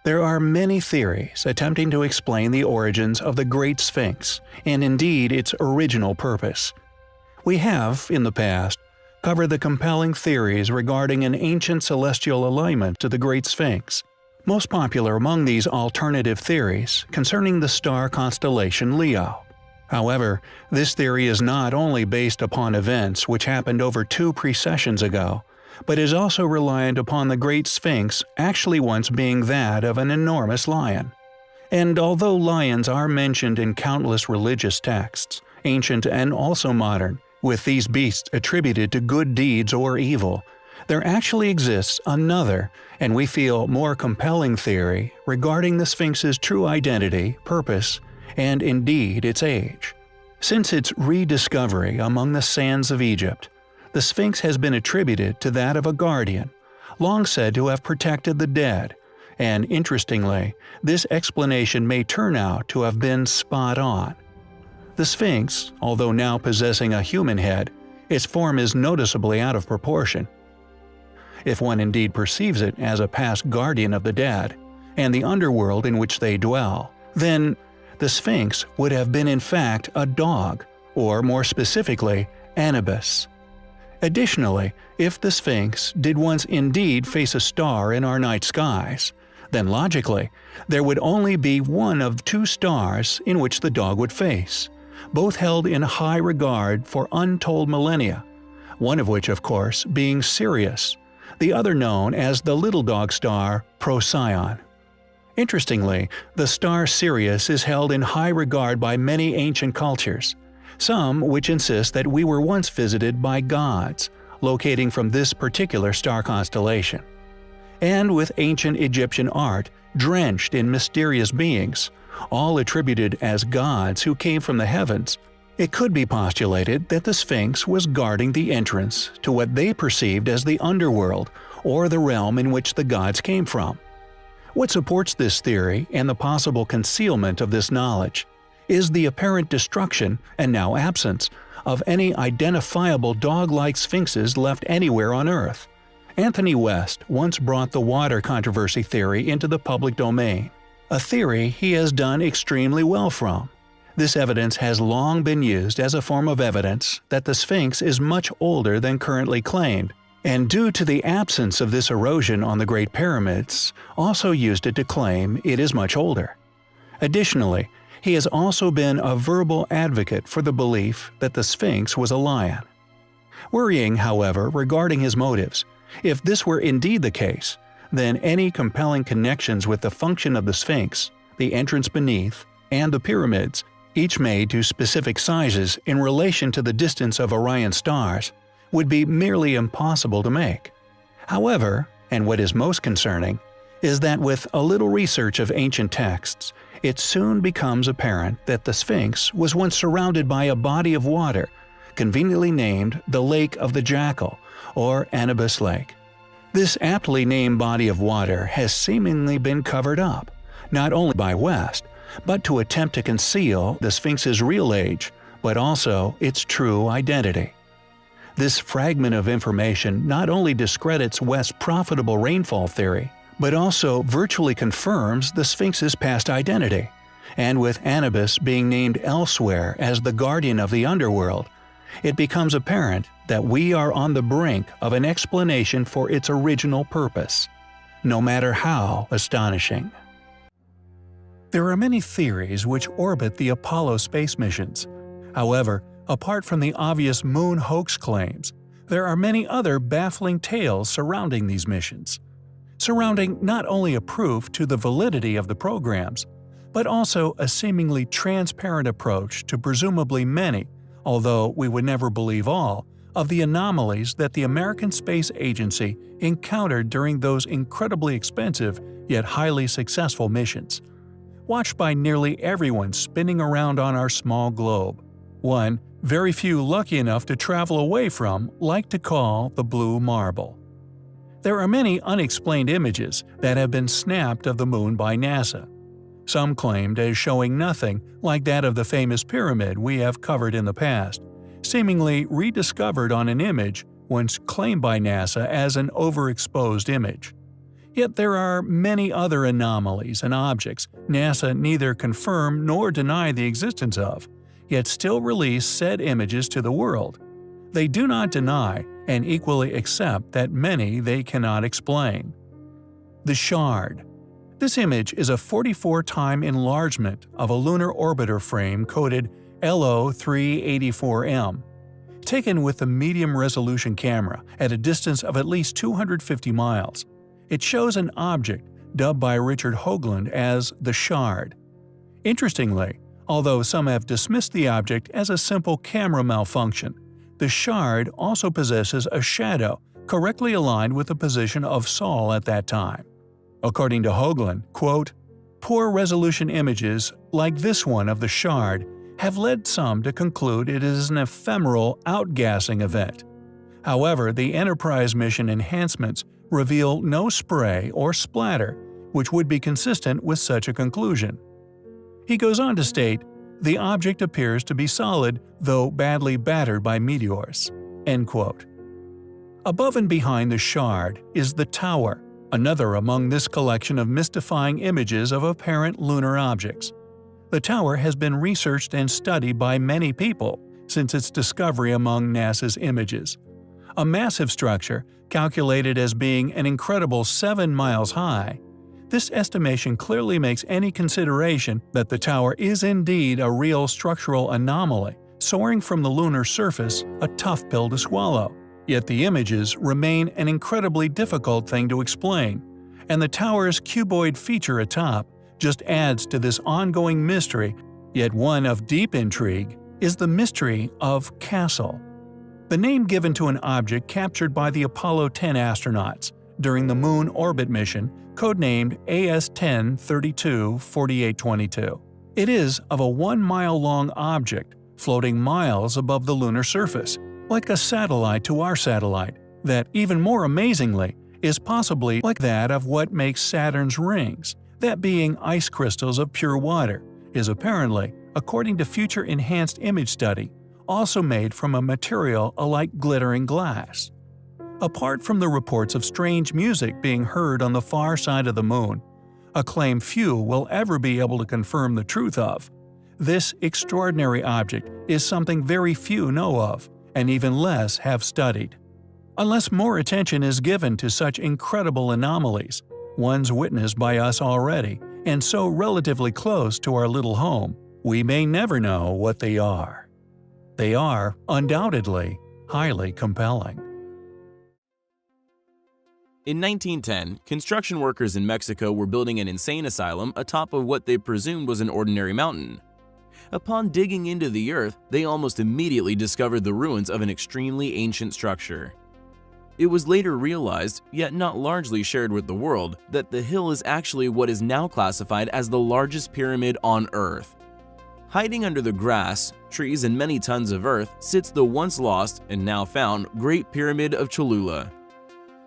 There are many theories attempting to explain the origins of the Great Sphinx, and indeed its original purpose. We have, in the past, covered the compelling theories regarding an ancient celestial alignment to the Great Sphinx. Most popular among these alternative theories concerning the star constellation Leo. However, this theory is not only based upon events which happened over 2 precessions ago, but is also reliant upon the Great Sphinx actually once being that of an enormous lion. And although lions are mentioned in countless religious texts, ancient and also modern, with these beasts attributed to good deeds or evil, there actually exists another, and we feel more compelling theory regarding the Sphinx's true identity, purpose, and indeed its age. Since its rediscovery among the sands of Egypt, the Sphinx has been attributed to that of a guardian, long said to have protected the dead, and interestingly, this explanation may turn out to have been spot on. The Sphinx, although now possessing a human head, its form is noticeably out of proportion. If one indeed perceives it as a past guardian of the dead, and the underworld in which they dwell, then the Sphinx would have been in fact a dog, or more specifically, Anubis. Additionally, if the Sphinx did once indeed face a star in our night skies, then logically, there would only be one of 2 stars in which the dog would face, both held in high regard for untold millennia, one of which of course being Sirius, the other known as the little dog star Procyon. Interestingly, the star Sirius is held in high regard by many ancient cultures, some which insist that we were once visited by gods, locating from this particular star constellation. And with ancient Egyptian art drenched in mysterious beings, all attributed as gods who came from the heavens, it could be postulated that the Sphinx was guarding the entrance to what they perceived as the underworld, or the realm in which the gods came from. What supports this theory and the possible concealment of this knowledge is the apparent destruction, and now absence, of any identifiable dog-like sphinxes left anywhere on Earth. Anthony West once brought the water controversy theory into the public domain, a theory he has done extremely well from. This evidence has long been used as a form of evidence that the Sphinx is much older than currently claimed, and due to the absence of this erosion on the Great Pyramids, also used it to claim it is much older. Additionally, he has also been a verbal advocate for the belief that the Sphinx was a lion. Worrying, however, regarding his motives, if this were indeed the case, then any compelling connections with the function of the Sphinx, the entrance beneath, and the pyramids, each made to specific sizes in relation to the distance of Orion stars, would be merely impossible to make. However, and what is most concerning, is that with a little research of ancient texts, it soon becomes apparent that the Sphinx was once surrounded by a body of water, conveniently named the Lake of the Jackal, or Anubis Lake. This aptly named body of water has seemingly been covered up, not only by West, but to attempt to conceal the Sphinx's real age, but also its true identity. This fragment of information not only discredits West's profitable rainfall theory, but also virtually confirms the Sphinx's past identity, and with Anubis being named elsewhere as the guardian of the underworld, it becomes apparent that we are on the brink of an explanation for its original purpose, no matter how astonishing. There are many theories which orbit the Apollo space missions. However, apart from the obvious moon hoax claims, there are many other baffling tales surrounding these missions, surrounding not only a proof to the validity of the programs, but also a seemingly transparent approach to presumably many, although we would never believe all, of the anomalies that the American Space Agency encountered during those incredibly expensive yet highly successful missions, watched by nearly everyone spinning around on our small globe. One, very few lucky enough to travel away from, like to call the blue marble. There are many unexplained images that have been snapped of the moon by NASA. Some claimed as showing nothing like that of the famous pyramid we have covered in the past, seemingly rediscovered on an image once claimed by NASA as an overexposed image. Yet there are many other anomalies and objects NASA neither confirm nor deny the existence of, yet still release said images to the world. They do not deny and equally accept that many they cannot explain. The Shard. This image is a 44-time enlargement of a lunar orbiter frame coded LO384M. Taken with a medium-resolution camera at a distance of at least 250 miles, it shows an object dubbed by Richard Hoagland as the Shard. Interestingly, although some have dismissed the object as a simple camera malfunction, the Shard also possesses a shadow correctly aligned with the position of Sol at that time. According to Hoagland, quote, "Poor resolution images like this one of the Shard have led some to conclude it is an ephemeral outgassing event. However, the Enterprise mission enhancements reveal no spray or splatter, which would be consistent with such a conclusion." He goes on to state, "The object appears to be solid, though badly battered by meteors." End quote. Above and behind the Shard is the Tower, another among this collection of mystifying images of apparent lunar objects. The Tower has been researched and studied by many people since its discovery among NASA's images. A massive structure, calculated as being an incredible 7 miles high, this estimation clearly makes any consideration that the tower is indeed a real structural anomaly soaring from the lunar surface a tough pill to swallow. Yet the images remain an incredibly difficult thing to explain, and the tower's cuboid feature atop just adds to this ongoing mystery, yet one of deep intrigue, is the mystery of Castle. The name given to an object captured by the Apollo 10 astronauts during the Moon orbit mission, codenamed AS-10-32-4822. It is of a 1-mile-long object floating miles above the lunar surface, like a satellite to our satellite, that, even more amazingly, is possibly like that of what makes Saturn's rings, that being ice crystals of pure water, is apparently, according to future enhanced image study, also made from a material alike glittering glass. Apart from the reports of strange music being heard on the far side of the Moon, a claim few will ever be able to confirm the truth of, this extraordinary object is something very few know of, and even less have studied. Unless more attention is given to such incredible anomalies, ones witnessed by us already, and so relatively close to our little home, we may never know what they are. They are, undoubtedly, highly compelling. In 1910, construction workers in Mexico were building an insane asylum atop of what they presumed was an ordinary mountain. Upon digging into the earth, they almost immediately discovered the ruins of an extremely ancient structure. It was later realized, yet not largely shared with the world, that the hill is actually what is now classified as the largest pyramid on Earth. Hiding under the grass, trees, and many tons of earth sits the once lost and now found Great Pyramid of Cholula.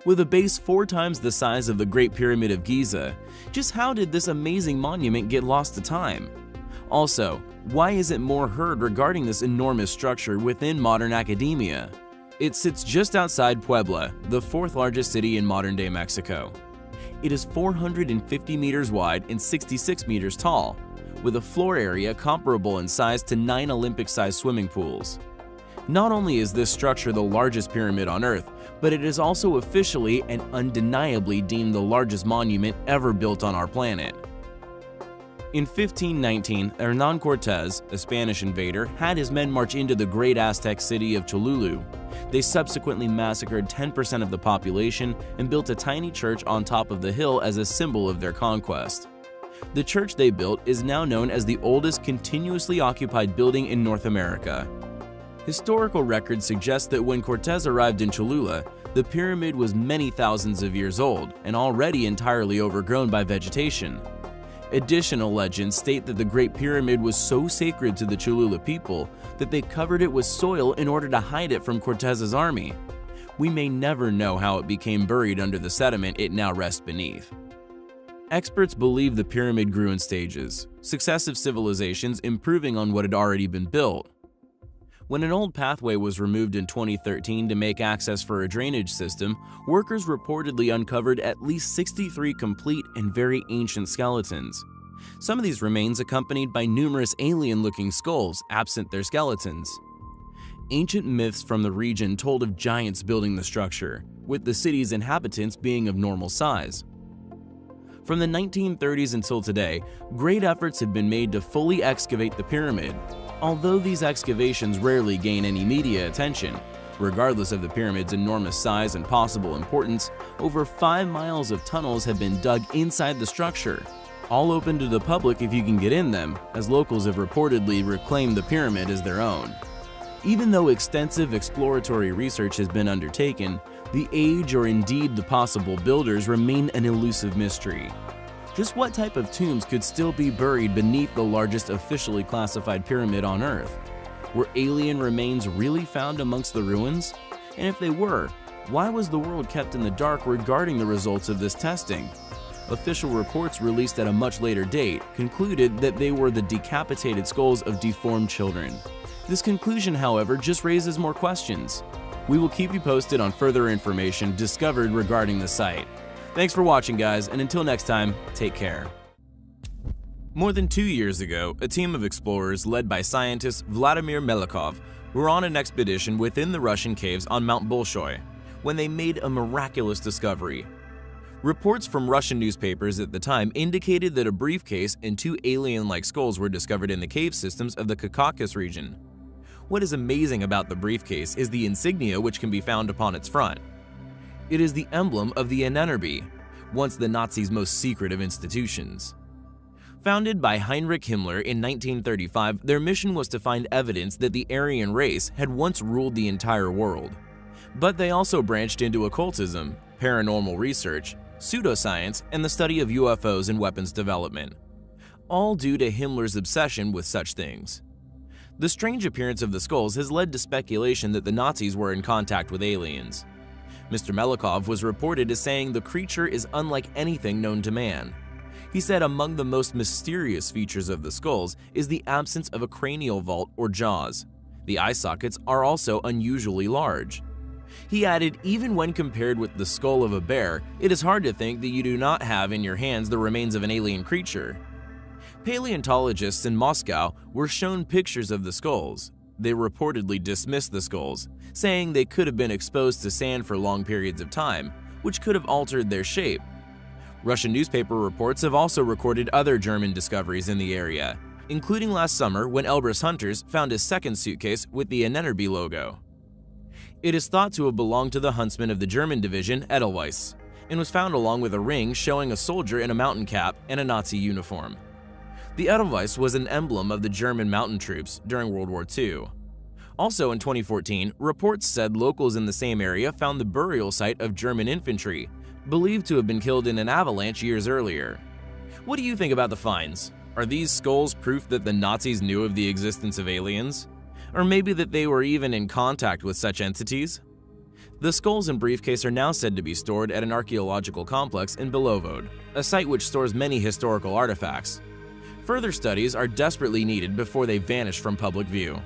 With a base 4 times the size of the Great Pyramid of Giza, just how did this amazing monument get lost to time? Also, why isn't more heard regarding this enormous structure within modern academia? It sits just outside Puebla, the 4th largest city in modern-day Mexico. It is 450 meters wide and 66 meters tall, with a floor area comparable in size to 9 Olympic-sized swimming pools. Not only is this structure the largest pyramid on Earth, but it is also officially and undeniably deemed the largest monument ever built on our planet. In 1519, Hernán Cortés, a Spanish invader, had his men march into the great Aztec city of Cholula. They subsequently massacred 10% of the population and built a tiny church on top of the hill as a symbol of their conquest. The church they built is now known as the oldest continuously occupied building in North America. Historical records suggest that when Cortés arrived in Cholula, the pyramid was many thousands of years old and already entirely overgrown by vegetation. Additional legends state that the Great Pyramid was so sacred to the Cholula people that they covered it with soil in order to hide it from Cortés's army. We may never know how it became buried under the sediment it now rests beneath. Experts believe the pyramid grew in stages, successive civilizations improving on what had already been built. When an old pathway was removed in 2013 to make access for a drainage system, workers reportedly uncovered at least 63 complete and very ancient skeletons. Some of these remains accompanied by numerous alien-looking skulls absent their skeletons. Ancient myths from the region told of giants building the structure, with the city's inhabitants being of normal size. From the 1930s until today, great efforts have been made to fully excavate the pyramid. Although these excavations rarely gain any media attention, regardless of the pyramid's enormous size and possible importance, over 5 miles of tunnels have been dug inside the structure, all open to the public if you can get in them, as locals have reportedly reclaimed the pyramid as their own. Even though extensive exploratory research has been undertaken, the age or indeed the possible builders remain an elusive mystery. Just what type of tombs could still be buried beneath the largest officially classified pyramid on Earth? Were alien remains really found amongst the ruins? And if they were, why was the world kept in the dark regarding the results of this testing? Official reports released at a much later date concluded that they were the decapitated skulls of deformed children. This conclusion, however, just raises more questions. We will keep you posted on further information discovered regarding the site. Thanks for watching, guys, and until next time, take care. More than 2 years ago, a team of explorers led by scientist Vladimir Melikov were on an expedition within the Russian caves on Mount Bolshoi when they made a miraculous discovery. Reports from Russian newspapers at the time indicated that a briefcase and 2 alien-like skulls were discovered in the cave systems of the Caucasus region. What is amazing about the briefcase is the insignia which can be found upon its front. It is the emblem of the NNRB, once the Nazis' most secret of institutions. Founded by Heinrich Himmler in 1935, their mission was to find evidence that the Aryan race had once ruled the entire world. But they also branched into occultism, paranormal research, pseudoscience, and the study of UFOs and weapons development, all due to Himmler's obsession with such things. The strange appearance of the skulls has led to speculation that the Nazis were in contact with aliens. Mr. Melikov was reported as saying the creature is unlike anything known to man. He said among the most mysterious features of the skulls is the absence of a cranial vault or jaws. The eye sockets are also unusually large. He added, even when compared with the skull of a bear, it is hard to think that you do not have in your hands the remains of an alien creature. Paleontologists in Moscow were shown pictures of the skulls. They reportedly dismissed the skulls, saying they could have been exposed to sand for long periods of time, which could have altered their shape. Russian newspaper reports have also recorded other German discoveries in the area, including last summer when Elbrus hunters found a second suitcase with the NNRB logo. It is thought to have belonged to the huntsman of the German division Edelweiss, and was found along with a ring showing a soldier in a mountain cap and a Nazi uniform. The Edelweiss was an emblem of the German mountain troops during World War II. Also in 2014, reports said locals in the same area found the burial site of German infantry, believed to have been killed in an avalanche years earlier. What do you think about the finds? Are these skulls proof that the Nazis knew of the existence of aliens? Or maybe that they were even in contact with such entities? The skulls and briefcase are now said to be stored at an archaeological complex in Belovod, a site which stores many historical artifacts. Further studies are desperately needed before they vanish from public view.